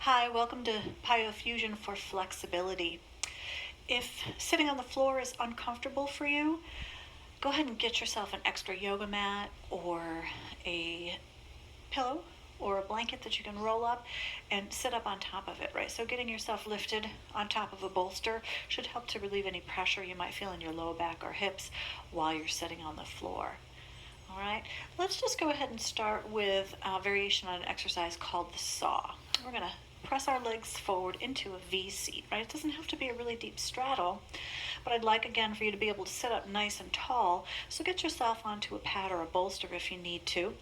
Hi, welcome to PiYo Fusion for flexibility. If sitting on the floor is uncomfortable for you, go ahead and get yourself an extra yoga mat or a pillow or a blanket that you can roll up and sit up on top of it, right? So getting yourself lifted on top of a bolster should help to relieve any pressure you might feel in your low back or hips while you're sitting on the floor. All right, let's just go ahead and start with a variation on an exercise called the saw. We're going to press our legs forward into a V seat, right? It doesn't have to be a really deep straddle, but I'd like again for you to be able to sit up nice and tall. So get yourself onto a pad or a bolster if you need to.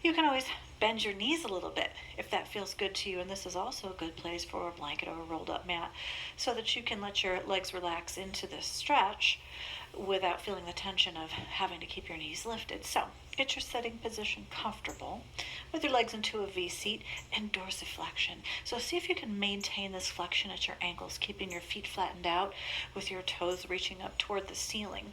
You can always bend your knees a little bit if that feels good to you, and this is also a good place for a blanket or a rolled up mat so that you can let your legs relax into this stretch without feeling the tension of having to keep your knees lifted. So get your sitting position comfortable with your legs into a V seat and dorsiflexion. So see if you can maintain this flexion at your ankles, keeping your feet flattened out with your toes reaching up toward the ceiling.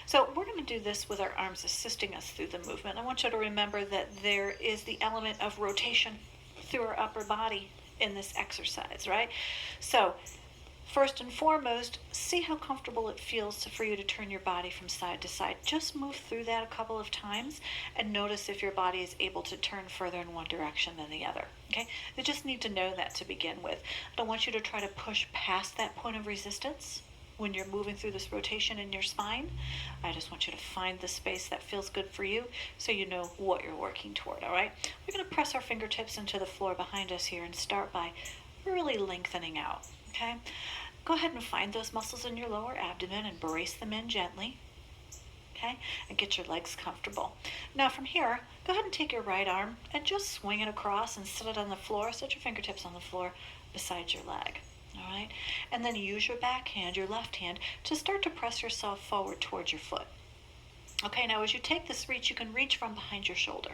So we're going to do this with our arms assisting us through the movement. I want you to remember that there is the element of rotation through our upper body in this exercise, right? So first and foremost, see how comfortable it feels for you to turn your body from side to side. Just move through that a couple of times and notice if your body is able to turn further in one direction than the other. Okay? You just need to know that to begin with. I don't want you to try to push past that point of resistance when you're moving through this rotation in your spine. I just want you to find the space that feels good for you so you know what you're working toward, all right? We're going to press our fingertips into the floor behind us here and start by really lengthening out, okay? Go ahead and find those muscles in your lower abdomen and brace them in gently, okay? And get your legs comfortable. Now from here, go ahead and take your right arm and just swing it across and set it on the floor. Set your fingertips on the floor beside your leg, all right? And then use your back hand, your left hand, to start to press yourself forward towards your foot. Okay, now as you take this reach, you can reach from behind your shoulder.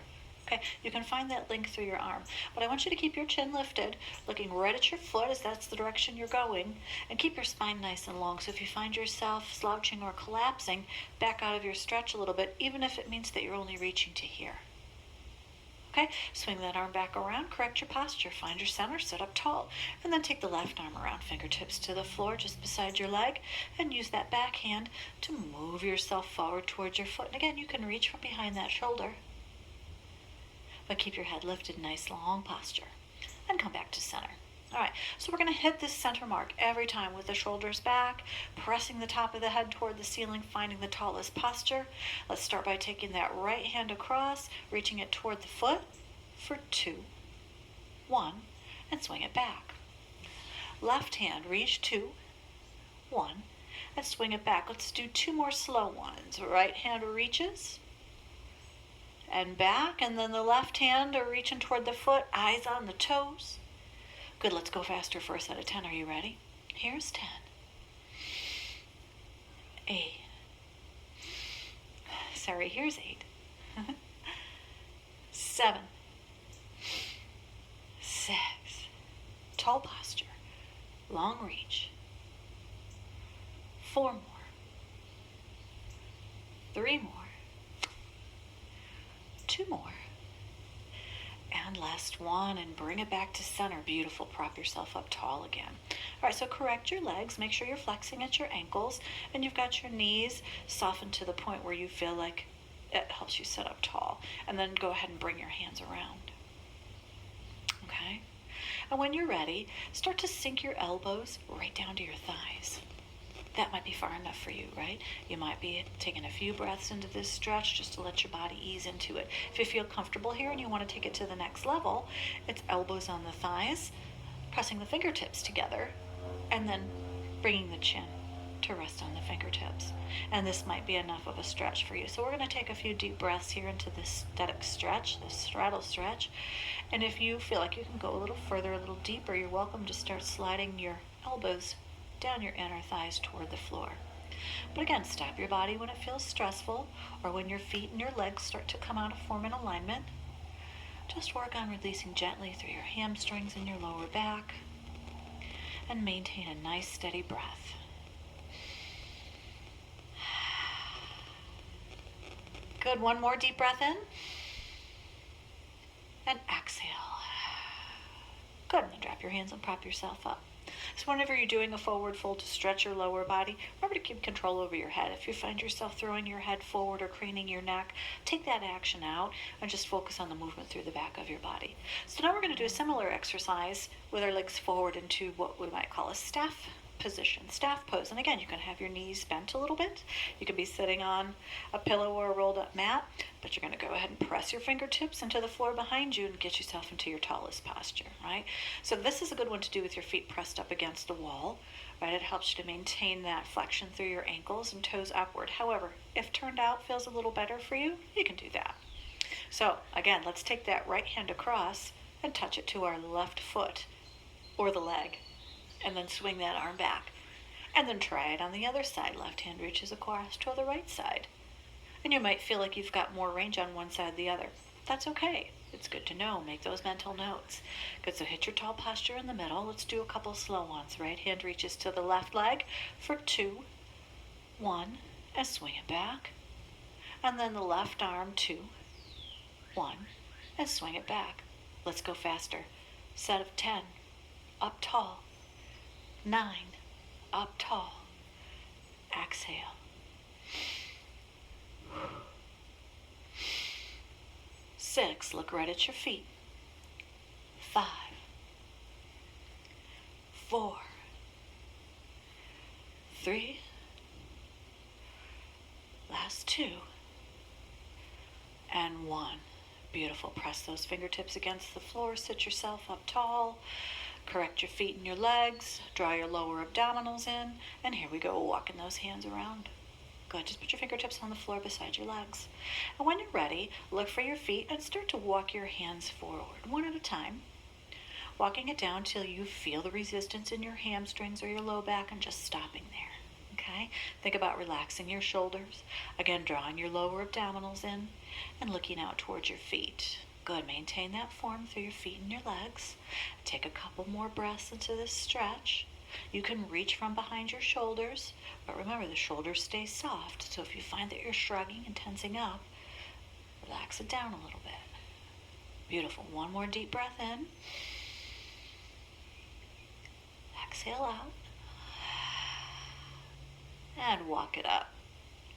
Okay, you can find that link through your arm. But I want you to keep your chin lifted, looking right at your foot as that's the direction you're going, and keep your spine nice and long. So if you find yourself slouching or collapsing, back out of your stretch a little bit, even if it means that you're only reaching to here. Okay, swing that arm back around, correct your posture, find your center, sit up tall, and then take the left arm around, fingertips to the floor just beside your leg, and use that back hand to move yourself forward towards your foot. And again, you can reach from behind that shoulder, but keep your head lifted, nice long posture, and come back to center. All right, so we're going to hit this center mark every time with the shoulders back, pressing the top of the head toward the ceiling, finding the tallest posture. Let's start by taking that right hand across, reaching it toward the foot for 2, 1, and swing it back. Left hand, reach 2, 1, and swing it back. Let's do 2 more slow ones. Right hand reaches and back, and then the left hand are reaching toward the foot, eyes on the toes. Good, let's go faster for a set of 10. Are you ready? Here's 10. 8. Sorry, here's 8. 7. 6. Tall posture. Long reach. 4 more. 3 more. 2 more. And last one, and bring it back to center. Beautiful. Prop yourself up tall again. All right, so correct your legs. Make sure you're flexing at your ankles, and you've got your knees softened to the point where you feel like it helps you sit up tall. And then go ahead and bring your hands around. Okay? And when you're ready, start to sink your elbows right down to your thighs. That might be far enough for you, right? You might be taking a few breaths into this stretch just to let your body ease into it. If you feel comfortable here and you want to take it to the next level, it's elbows on the thighs, pressing the fingertips together, and then bringing the chin to rest on the fingertips. And this might be enough of a stretch for you. So we're going to take a few deep breaths here into this static stretch, this straddle stretch. And if you feel like you can go a little further, a little deeper, you're welcome to start sliding your elbows down your inner thighs toward the floor. But again, stop your body when it feels stressful or when your feet and your legs start to come out of form in alignment. Just work on releasing gently through your hamstrings and your lower back and maintain a nice steady breath. Good, one more deep breath in and exhale. Good, and then drop your hands and prop yourself up. So whenever you're doing a forward fold to stretch your lower body, remember to keep control over your head. If you find yourself throwing your head forward or craning your neck, take that action out and just focus on the movement through the back of your body. So now we're going to do a similar exercise with our legs forward into what we might call a staff position, staff pose. And again, you can have your knees bent a little bit. You could be sitting on a pillow or a rolled up mat, but you're going to go ahead and press your fingertips into the floor behind you and get yourself into your tallest posture, right? So this is a good one to do with your feet pressed up against the wall, right? It helps you to maintain that flexion through your ankles and toes upward. However, if turned out feels a little better for you, you can do that. So again, let's take that right hand across and touch it to our left foot or the leg, and then swing that arm back. And then try it on the other side. Left hand reaches across to the right side. And you might feel like you've got more range on one side than the other. That's okay. It's good to know. Make those mental notes. Good, so hit your tall posture in the middle. Let's do a couple slow ones. Right hand reaches to the left leg for 2, 1, and swing it back. And then the left arm, 2, 1, and swing it back. Let's go faster. Set of 10, up tall. 9, up tall. Exhale. 6, look right at your feet. 5, 4, 3, last 2, and 1. Beautiful. Press those fingertips against the floor. Sit yourself up tall. Correct your feet and your legs. Draw your lower abdominals in. And here we go, walking those hands around. Good. Just put your fingertips on the floor beside your legs. And when you're ready, look for your feet and start to walk your hands forward, one at a time. Walking it down till you feel the resistance in your hamstrings or your low back and just stopping there. Okay? Think about relaxing your shoulders. Again, drawing your lower abdominals in and looking out towards your feet. Good. Maintain that form through your feet and your legs. Take a couple more breaths into this stretch. You can reach from behind your shoulders, but remember the shoulders stay soft. So if you find that you're shrugging and tensing up, relax it down a little bit. Beautiful. One more deep breath in. Exhale out. And walk it up.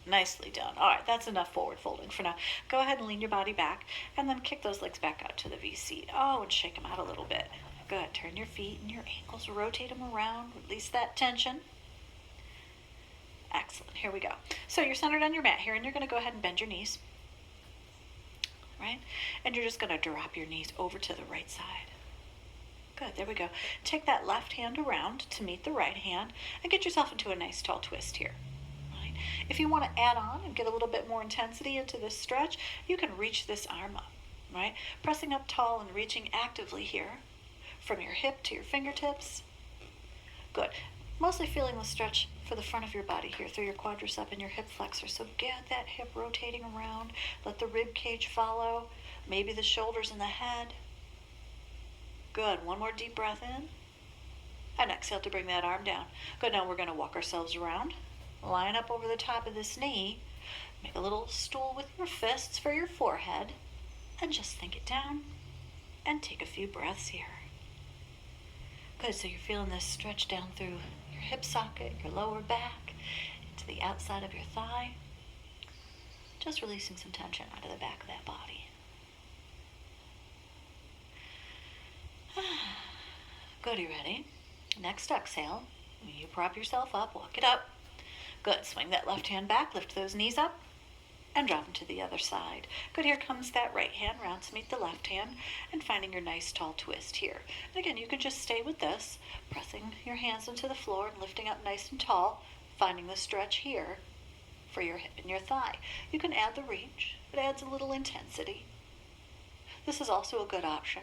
Nicely done. All right, that's enough forward folding for now. Go ahead and lean your body back and then kick those legs back out to the V seat. Oh, and shake them out a little bit. Good. Turn your feet and your ankles, rotate them around, release that tension. Excellent. Here we go. So you're centered on your mat here, and you're going to go ahead and bend your knees. Right? And you're just going to drop your knees over to the right side. Good. There we go. Take that left hand around to meet the right hand and get yourself into a nice tall twist here. If you want to add on and get a little bit more intensity into this stretch, you can reach this arm up, right? Pressing up tall and reaching actively here from your hip to your fingertips. Good. Mostly feeling the stretch for the front of your body here through your quadricep and your hip flexor. So get that hip rotating around. Let the rib cage follow. Maybe the shoulders and the head. Good. One more deep breath in. And exhale to bring that arm down. Good. Now we're going to walk ourselves around. Line up over the top of this knee. Make a little stool with your fists for your forehead. And just think it down. And take a few breaths here. Good, so you're feeling this stretch down through your hip socket, your lower back, into the outside of your thigh. Just releasing some tension out of the back of that body. Good, you ready? Next exhale. You prop yourself up, walk it up. Good. Swing that left hand back, lift those knees up, and drop them to the other side. Good. Here comes that right hand round to meet the left hand and finding your nice tall twist here. And again, you can just stay with this, pressing your hands into the floor and lifting up nice and tall, finding the stretch here for your hip and your thigh. You can add the reach. It adds a little intensity. This is also a good option,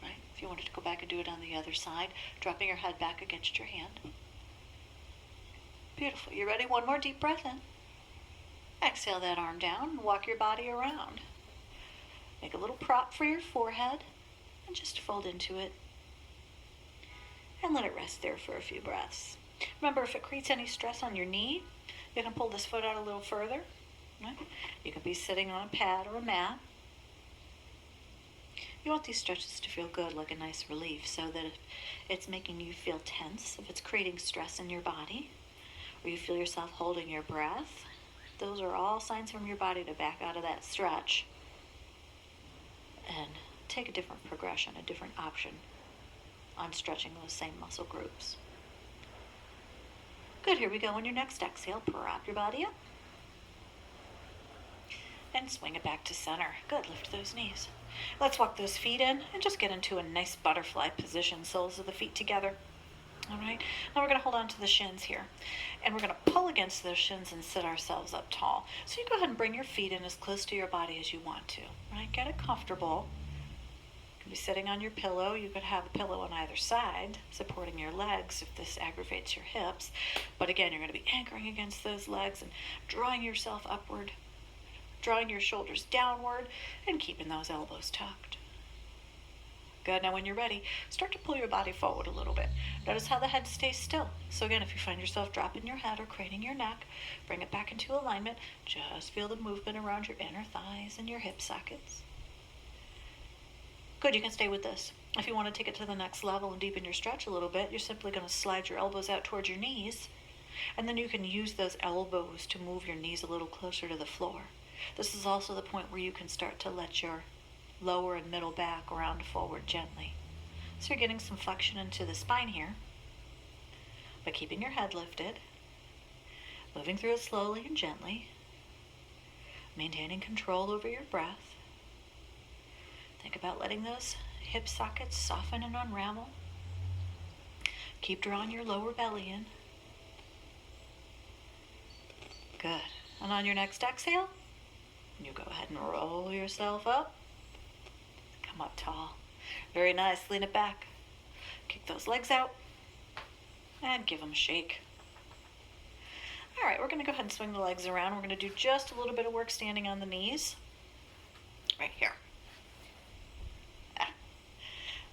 right? If you wanted to go back and do it on the other side, dropping your head back against your hand. Beautiful. You ready? One more deep breath in. Exhale that arm down and walk your body around. Make a little prop for your forehead and just fold into it. And let it rest there for a few breaths. Remember, if it creates any stress on your knee, you can pull this foot out a little further. Right? You could be sitting on a pad or a mat. You want these stretches to feel good, like a nice relief, so that if it's making you feel tense, if it's creating stress in your body, or you feel yourself holding your breath, those are all signs from your body to back out of that stretch and take a different progression, a different option on stretching those same muscle groups. Good, here we go. On your next exhale, prop your body up and swing it back to center. Good, lift those knees. Let's walk those feet in and just get into a nice butterfly position, soles of the feet together. All right, now we're going to hold on to the shins here, and we're going to pull against those shins and sit ourselves up tall. So you go ahead and bring your feet in as close to your body as you want to, right? Get it comfortable. You could be sitting on your pillow. You could have a pillow on either side, supporting your legs if this aggravates your hips. But again, you're going to be anchoring against those legs and drawing yourself upward, drawing your shoulders downward, and keeping those elbows tucked. Good, now when you're ready, start to pull your body forward a little bit. Notice how the head stays still. So again, if you find yourself dropping your head or craning your neck, bring it back into alignment. Just feel the movement around your inner thighs and your hip sockets. Good, you can stay with this. If you want to take it to the next level and deepen your stretch a little bit, you're simply going to slide your elbows out towards your knees, and then you can use those elbows to move your knees a little closer to the floor. This is also the point where you can start to let your lower and middle back round forward gently. So you're getting some flexion into the spine here, but keeping your head lifted, moving through it slowly and gently, maintaining control over your breath. Think about letting those hip sockets soften and unravel. Keep drawing your lower belly in. Good. And on your next exhale, you go ahead and roll yourself up. Come up tall. Very nice. Lean it back. Kick those legs out and give them a shake. All right, we're going to go ahead and swing the legs around. We're going to do just a little bit of work standing on the knees. Right here.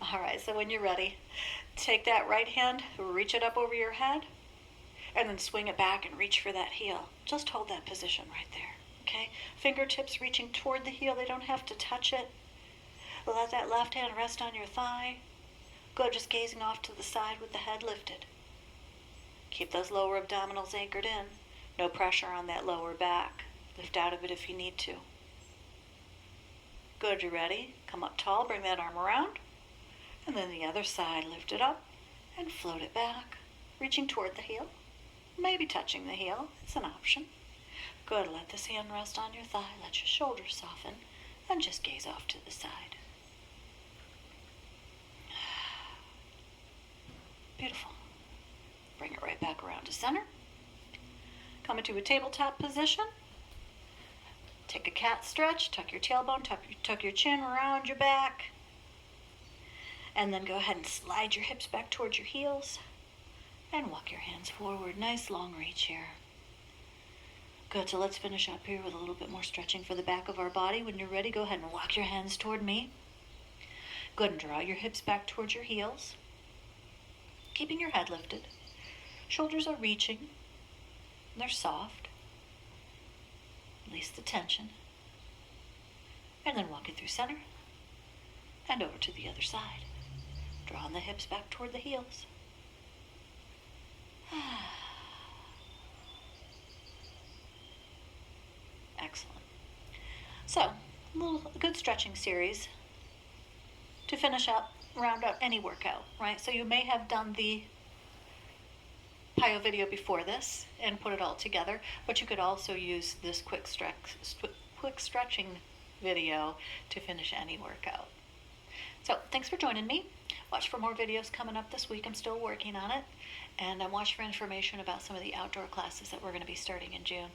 All right, so when you're ready, take that right hand, reach it up over your head, and then swing it back and reach for that heel. Just hold that position right there, okay? Fingertips reaching toward the heel. They don't have to touch it. Let that left hand rest on your thigh. Good, just gazing off to the side with the head lifted. Keep those lower abdominals anchored in. No pressure on that lower back. Lift out of it if you need to. Good, you're ready. Come up tall, bring that arm around. And then the other side, lift it up and float it back, reaching toward the heel, maybe touching the heel. It's an option. Good, let this hand rest on your thigh, let your shoulders soften, and just gaze off to the side. Beautiful. Bring it right back around to center. Come into a tabletop position. Take a cat stretch, tuck your tailbone, tuck your chin around your back. And then go ahead and slide your hips back towards your heels and walk your hands forward. Nice long reach here. Good, so let's finish up here with a little bit more stretching for the back of our body. When you're ready, go ahead and walk your hands toward me. Good, and draw your hips back towards your heels, keeping your head lifted. Shoulders are reaching. They're soft. Release the tension. And then walk it through center and over to the other side. Drawing the hips back toward the heels. Excellent. So, a good stretching series to finish up, round out any workout, right? So you may have done the PiYo video before this and put it all together, but you could also use this quick stretching video to finish any workout. So thanks for joining me. Watch for more videos coming up this week. I'm still working on it. And watch for information about some of the outdoor classes that we're going to be starting in June.